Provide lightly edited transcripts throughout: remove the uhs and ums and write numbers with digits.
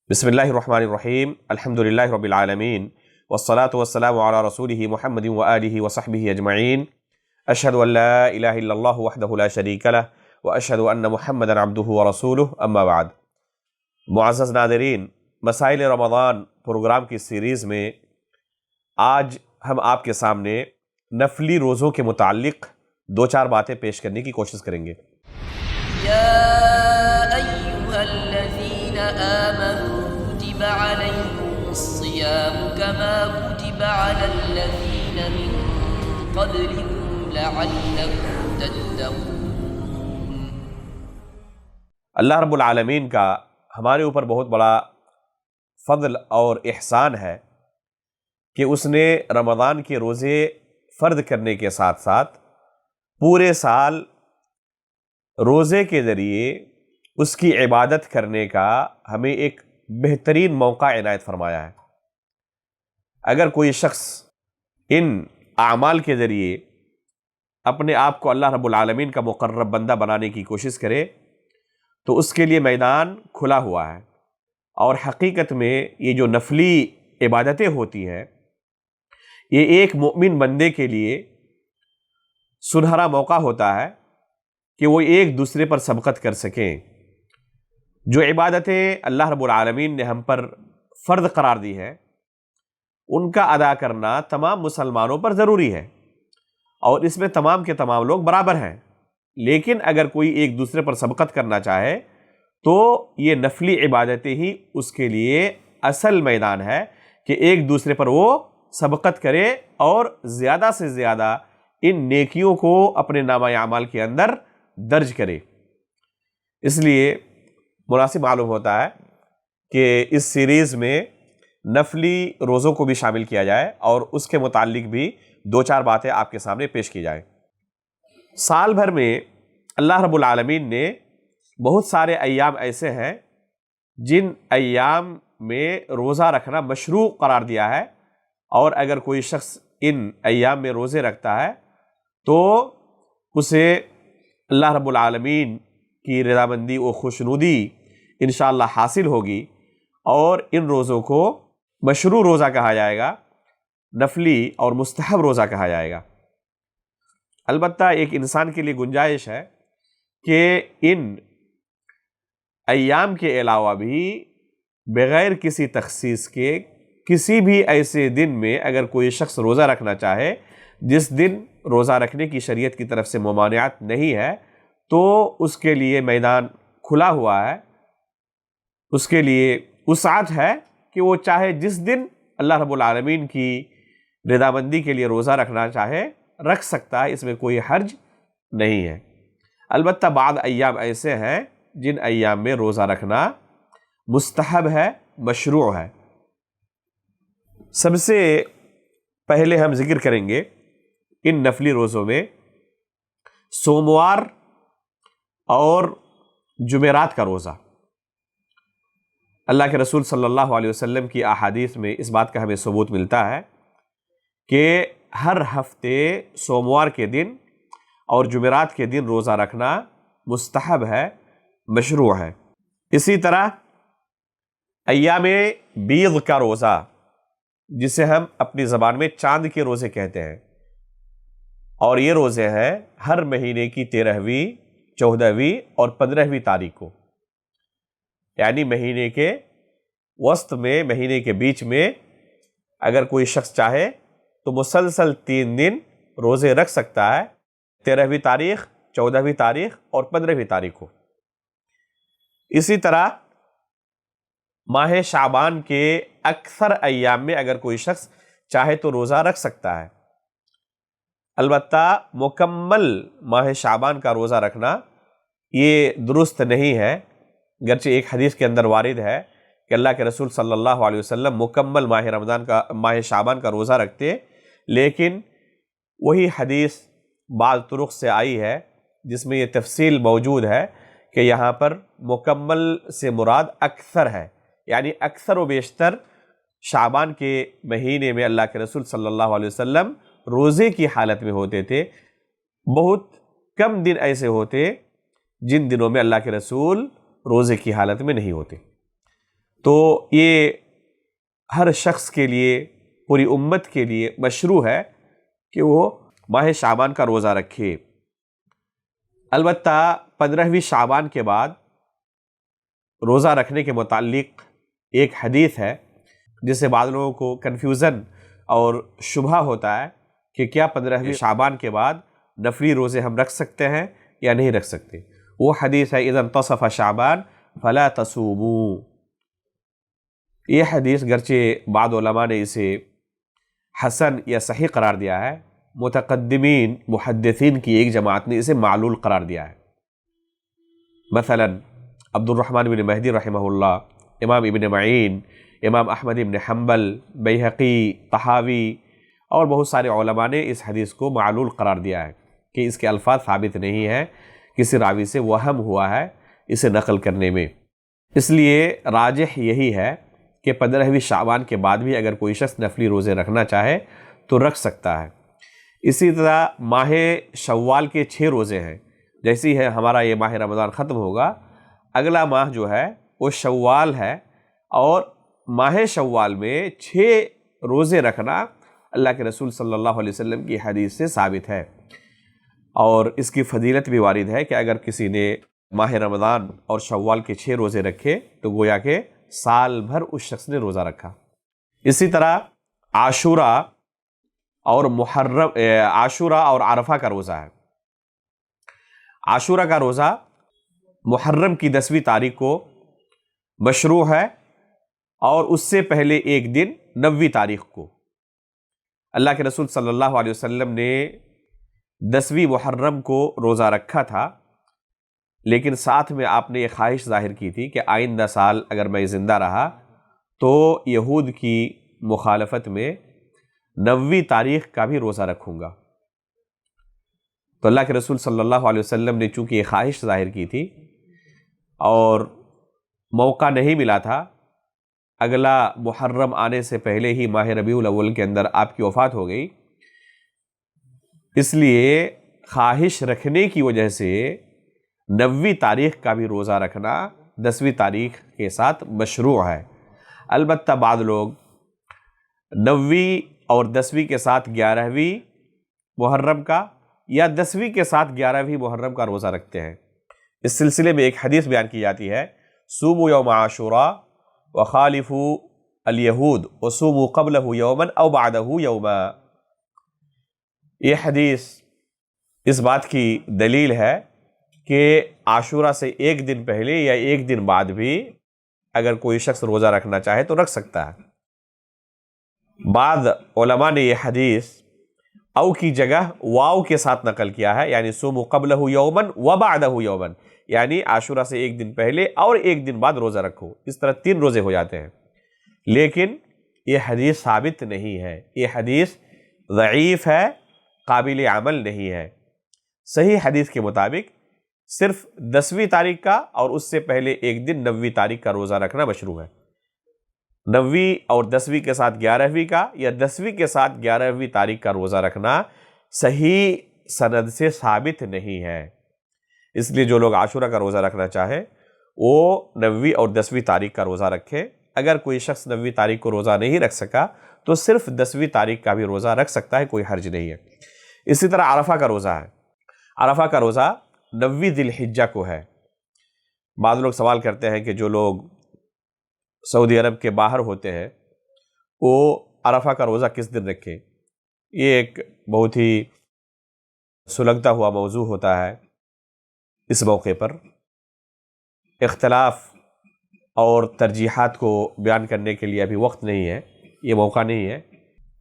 بسم اللہ الرحمن الرحیم الحمدللہ رب العالمین والصلاة والسلام علی رسولہ محمد وآلہ وصحبہ اجمعین اشہد ان لا الہ الا اللہ وحدہ لا شریک لہ واشہد ان محمدا عبدہ ورسولہ اما بعد۔ معزز ناظرین، مسائل رمضان پروگرام کی سیریز میں آج ہم آپ کے سامنے نفلی روزوں کے متعلق دو چار باتیں پیش کرنے کی کوشش کریں گے۔ یا ایھا الذین آمنوا کتب علیکم الصیام کما کتب علی الذین من قبلکم لعلکم تتقون۔ اللہ رب العالمین کا ہمارے اوپر بہت بڑا فضل اور احسان ہے کہ اس نے رمضان کے روزے فرض کرنے کے ساتھ ساتھ پورے سال روزے کے ذریعے اس کی عبادت کرنے کا ہمیں ایک بہترین موقع عنایت فرمایا ہے۔ اگر کوئی شخص ان اعمال کے ذریعے اپنے آپ کو اللہ رب العالمین کا مقرب بندہ بنانے کی کوشش کرے تو اس کے لیے میدان کھلا ہوا ہے، اور حقیقت میں یہ جو نفلی عبادتیں ہوتی ہیں یہ ایک مومن بندے کے لیے سنہرا موقع ہوتا ہے کہ وہ ایک دوسرے پر سبقت کر سکیں۔ جو عبادتیں اللہ رب العالمین نے ہم پر فرض قرار دی ہیں ان کا ادا کرنا تمام مسلمانوں پر ضروری ہے، اور اس میں تمام کے تمام لوگ برابر ہیں، لیکن اگر کوئی ایک دوسرے پر سبقت کرنا چاہے تو یہ نفلی عبادتیں ہی اس کے لیے اصل میدان ہے کہ ایک دوسرے پر وہ سبقت کرے اور زیادہ سے زیادہ ان نیکیوں کو اپنے نامہ اعمال کے اندر درج کرے۔ اس لیے مناسب معلوم ہوتا ہے کہ اس سیریز میں نفلی روزوں کو بھی شامل کیا جائے اور اس کے متعلق بھی دو چار باتیں آپ کے سامنے پیش کی جائیں۔ سال بھر میں اللہ رب العالمین نے بہت سارے ایام ایسے ہیں جن ایام میں روزہ رکھنا مشروع قرار دیا ہے، اور اگر کوئی شخص ان ایام میں روزے رکھتا ہے تو اسے اللہ رب العالمین کی رضامندی و خوشنودی انشاءاللہ حاصل ہوگی، اور ان روزوں کو مشروع روزہ کہا جائے گا، نفلی اور مستحب روزہ کہا جائے گا۔ البتہ ایک انسان کے لیے گنجائش ہے کہ ان ایام کے علاوہ بھی بغیر کسی تخصیص کے کسی بھی ایسے دن میں اگر کوئی شخص روزہ رکھنا چاہے جس دن روزہ رکھنے کی شریعت کی طرف سے ممانعت نہیں ہے تو اس کے لیے میدان کھلا ہوا ہے، اس کے لیے وسعت ہے کہ وہ چاہے جس دن اللہ رب العالمین کی رضامندی کے لیے روزہ رکھنا چاہے رکھ سکتا ہے، اس میں کوئی حرج نہیں ہے۔ البتہ بعض ایام ایسے ہیں جن ایام میں روزہ رکھنا مستحب ہے، مشروع ہے۔ سب سے پہلے ہم ذکر کریں گے ان نفلی روزوں میں سوموار اور جمعرات کا روزہ۔ اللہ کے رسول صلی اللہ علیہ وسلم کی احادیث میں اس بات کا ہمیں ثبوت ملتا ہے کہ ہر ہفتے سوموار کے دن اور جمعرات کے دن روزہ رکھنا مستحب ہے، مشروع ہے۔ اسی طرح ایام بیض کا روزہ، جسے ہم اپنی زبان میں چاند کے روزے کہتے ہیں، اور یہ روزے ہیں ہر مہینے کی 13ویں، 14ویں اور 15ویں تاریخ کو، یعنی مہینے کے وسط میں، مہینے کے بیچ میں اگر کوئی شخص چاہے تو مسلسل 3 دن روزے رکھ سکتا ہے، 13ویں تاریخ، 14ویں تاریخ اور 15ویں تاریخ کو۔ اسی طرح ماہ شعبان کے اکثر ایام میں اگر کوئی شخص چاہے تو روزہ رکھ سکتا ہے۔ البتہ مکمل ماہ شعبان کا روزہ رکھنا یہ درست نہیں ہے، گرچہ ایک حدیث کے اندر وارد ہے کہ اللہ کے رسول صلی اللہ علیہ وسلم مکمل ماہ شعبان کا روزہ رکھتے، لیکن وہی حدیث بعض طرق سے آئی ہے جس میں یہ تفصیل موجود ہے کہ یہاں پر مکمل سے مراد اکثر ہے، یعنی اکثر و بیشتر شعبان کے مہینے میں اللہ کے رسول صلی اللہ علیہ وسلم روزے کی حالت میں ہوتے تھے۔ بہت کم دن ایسے ہوتے جن دنوں میں اللہ کے رسول روزے کی حالت میں نہیں ہوتے۔ تو یہ ہر شخص کے لیے، پوری امت کے لیے مشروع ہے کہ وہ ماہ شعبان کا روزہ رکھے۔ البتہ 15ویں شعبان کے بعد روزہ رکھنے کے متعلق ایک حدیث ہے جس سے بعض لوگوں کو کنفیوژن اور شبہ ہوتا ہے کہ کیا 15ویں شعبان کے بعد نفلی روزے ہم رکھ سکتے ہیں یا نہیں رکھ سکتے۔ وہ حدیث ہے اذا انتصف شعبان فلا تصوموا۔ یہ حدیث گرچہ بعض علماء نے اسے حسن یا صحیح قرار دیا ہے، متقدمین محدثین کی ایک جماعت نے اسے معلول قرار دیا ہے۔ مثلا عبد الرحمن بن مہدی رحمہ اللہ، امام ابن معین، امام احمد بن حنبل، بیہقی، طحاوی اور بہت سارے علماء نے اس حدیث کو معلول قرار دیا ہے کہ اس کے الفاظ ثابت نہیں ہیں، کسی راوی سے وہم ہوا ہے اسے نقل کرنے میں۔ اس لیے راجح یہی ہے کہ 15ویں شعبان کے بعد بھی اگر کوئی شخص نفلی روزے رکھنا چاہے تو رکھ سکتا ہے۔ اسی طرح ماہ شوال کے 6 روزے ہیں، جیسے ہی ہمارا یہ ماہ رمضان ختم ہوگا، اگلا ماہ جو ہے وہ شوال ہے، اور ماہ شوال میں 6 روزے رکھنا اللہ کے رسول صلی اللہ علیہ وسلم کی حدیث سے ثابت ہے، اور اس کی فضیلت بھی وارد ہے کہ اگر کسی نے ماہ رمضان اور شوال کے 6 روزے رکھے تو گویا کہ سال بھر اس شخص نے روزہ رکھا۔ اسی طرح عاشوراء اور عرفہ کا روزہ ہے۔ عاشوراء کا روزہ محرم کی 10ویں تاریخ کو مشروع ہے، اور اس سے پہلے ایک دن 9ویں تاریخ کو اللہ کے رسول صلی اللہ علیہ وسلم نے 10ویں محرم کو روزہ رکھا تھا، لیکن ساتھ میں آپ نے یہ خواہش ظاہر کی تھی کہ آئندہ سال اگر میں زندہ رہا تو یہود کی مخالفت میں 9ویں تاریخ کا بھی روزہ رکھوں گا۔ تو اللہ کے رسول صلی اللہ علیہ وسلم نے چونکہ یہ خواہش ظاہر کی تھی اور موقع نہیں ملا تھا، اگلا محرم آنے سے پہلے ہی ماہ ربیع الاول کے اندر آپ کی وفات ہو گئی، اس لیے خواہش رکھنے کی وجہ سے 9ویں تاریخ کا بھی روزہ رکھنا 10ویں تاریخ کے ساتھ مشروع ہے۔ البتہ بعض لوگ 9ویں اور 10ویں کے ساتھ 11ویں محرم کا یا 10ویں کے ساتھ 11ویں محرم کا روزہ رکھتے ہیں۔ اس سلسلے میں ایک حدیث بیان کی جاتی ہے، صوموا یوم عاشوراء وخالفوا الیہود وصوموا قبلہ یوما او بعدہ یوما۔ یہ حدیث اس بات کی دلیل ہے کہ عاشوراء سے ایک دن پہلے یا ایک دن بعد بھی اگر کوئی شخص روزہ رکھنا چاہے تو رکھ سکتا ہے۔ بعض علماء نے یہ حدیث او کی جگہ واو کے ساتھ نقل کیا ہے، یعنی صوموا قبلہ یوما وبعدہ یوما، یعنی عاشوراء سے ایک دن پہلے اور ایک دن بعد روزہ رکھو، اس طرح 3 روزے ہو جاتے ہیں۔ لیکن یہ حدیث ثابت نہیں ہے، یہ حدیث ضعیف ہے، قابل عمل نہیں ہے۔ صحیح حدیث کے مطابق صرف 10ویں تاریخ کا اور اس سے پہلے ایک دن 9ویں تاریخ کا روزہ رکھنا مشروع ہے۔ 9ویں اور 10ویں کے ساتھ 11ویں کا یا 10ویں کے ساتھ 11ویں تاریخ کا روزہ رکھنا صحیح سند سے ثابت نہیں ہے۔ اس لیے جو لوگ عاشوراء کا روزہ رکھنا چاہے وہ 9ویں اور 10ویں تاریخ کا روزہ رکھے۔ اگر کوئی شخص 9ویں تاریخ کو روزہ نہیں رکھ سکا تو صرف 10ویں تاریخ کا بھی روزہ رکھ سکتا ہے، کوئی حرج نہیں ہے۔ اسی طرح عرفہ کا روزہ ہے۔ عرفہ کا روزہ 9ویں ذی الحجہ کو ہے۔ بعض لوگ سوال کرتے ہیں کہ جو لوگ سعودی عرب کے باہر ہوتے ہیں وہ عرفہ کا روزہ کس دن رکھیں؟ یہ ایک بہت ہی سلگتا ہوا موضوع ہوتا ہے۔ اس موقع پر اختلاف اور ترجیحات کو بیان کرنے کے لیے ابھی وقت نہیں ہے، یہ موقع نہیں ہے۔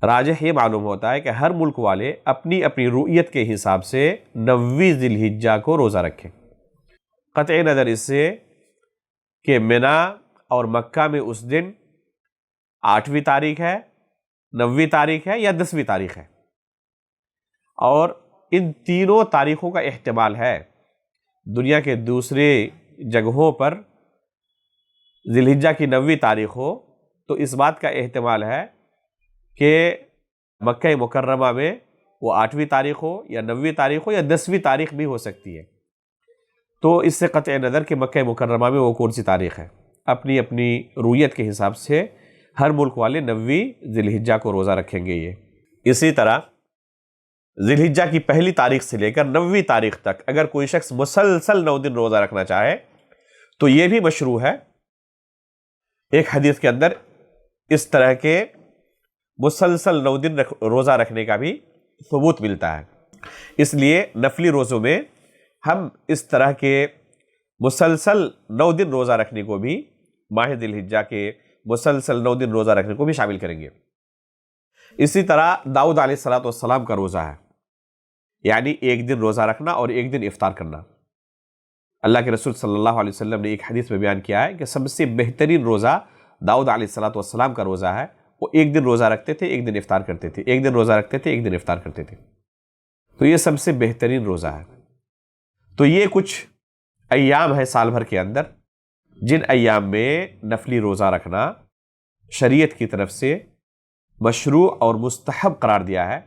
راجح یہ معلوم ہوتا ہے کہ ہر ملک والے اپنی اپنی رؤیت کے حساب سے 9ویں ذی الحجہ کو روزہ رکھیں، قطع نظر اس سے کہ منا اور مکہ میں اس دن 8ویں تاریخ ہے، 9ویں تاریخ ہے یا 10ویں تاریخ ہے، اور ان تینوں تاریخوں کا احتمال ہے۔ دنیا کے دوسرے جگہوں پر ذی الحجہ کی 9ویں تاریخ ہو تو اس بات کا احتمال ہے کہ مکہ مکرمہ میں وہ 8ویں تاریخ ہو یا 9ویں تاریخ ہو یا 10ویں تاریخ بھی ہو سکتی ہے۔ تو اس سے قطع نظر کہ مکہ مکرمہ میں وہ کون سی تاریخ ہے۔ اپنی اپنی رویت کے حساب سے ہر ملک والے 9 ذی الحجہ کو روزہ رکھیں گے۔ اسی طرح ذی الحجہ کی پہلی تاریخ سے لے کر 9ویں تاریخ تک اگر کوئی شخص مسلسل 9 دن روزہ رکھنا چاہے تو یہ بھی مشروع ہے۔ ایک حدیث کے اندر اس طرح کے مسلسل 9 دن روزہ رکھنے کا بھی ثبوت ملتا ہے۔ اس لیے نفلی روزوں میں ہم اس طرح کے مسلسل 9 دن روزہ رکھنے کو بھی، ماہ ذی الحجہ کے مسلسل 9 دن روزہ رکھنے کو بھی شامل کریں گے۔ اسی طرح داؤد علیہ السلام کا روزہ ہے، یعنی ایک دن روزہ رکھنا اور ایک دن افطار کرنا۔ اللہ کے رسول صلی اللہ علیہ وسلم نے ایک حدیث میں بیان کیا ہے کہ سب سے بہترین روزہ داؤد علیہ السلام کا روزہ ہے۔ وہ ایک دن روزہ رکھتے تھے، ایک دن افطار کرتے تھے، ایک دن روزہ رکھتے تھے، ایک دن افطار کرتے تھے۔ تو یہ سب سے بہترین روزہ ہے۔ تو یہ کچھ ایام ہے سال بھر کے اندر جن ایام میں نفلی روزہ رکھنا شریعت کی طرف سے مشروع اور مستحب قرار دیا ہے۔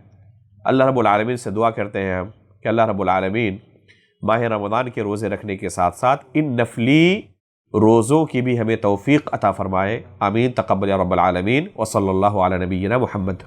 اللہ رب العالمین سے دعا کرتے ہیں ہم کہ اللہ رب العالمین ماہ رمضان کے روزے رکھنے کے ساتھ ساتھ ان نفلی روزوں کی بھی ہمیں توفیق عطا فرمائے۔ آمین، تقبل یا رب العالمین، وصلی اللہ علی نبینا محمد۔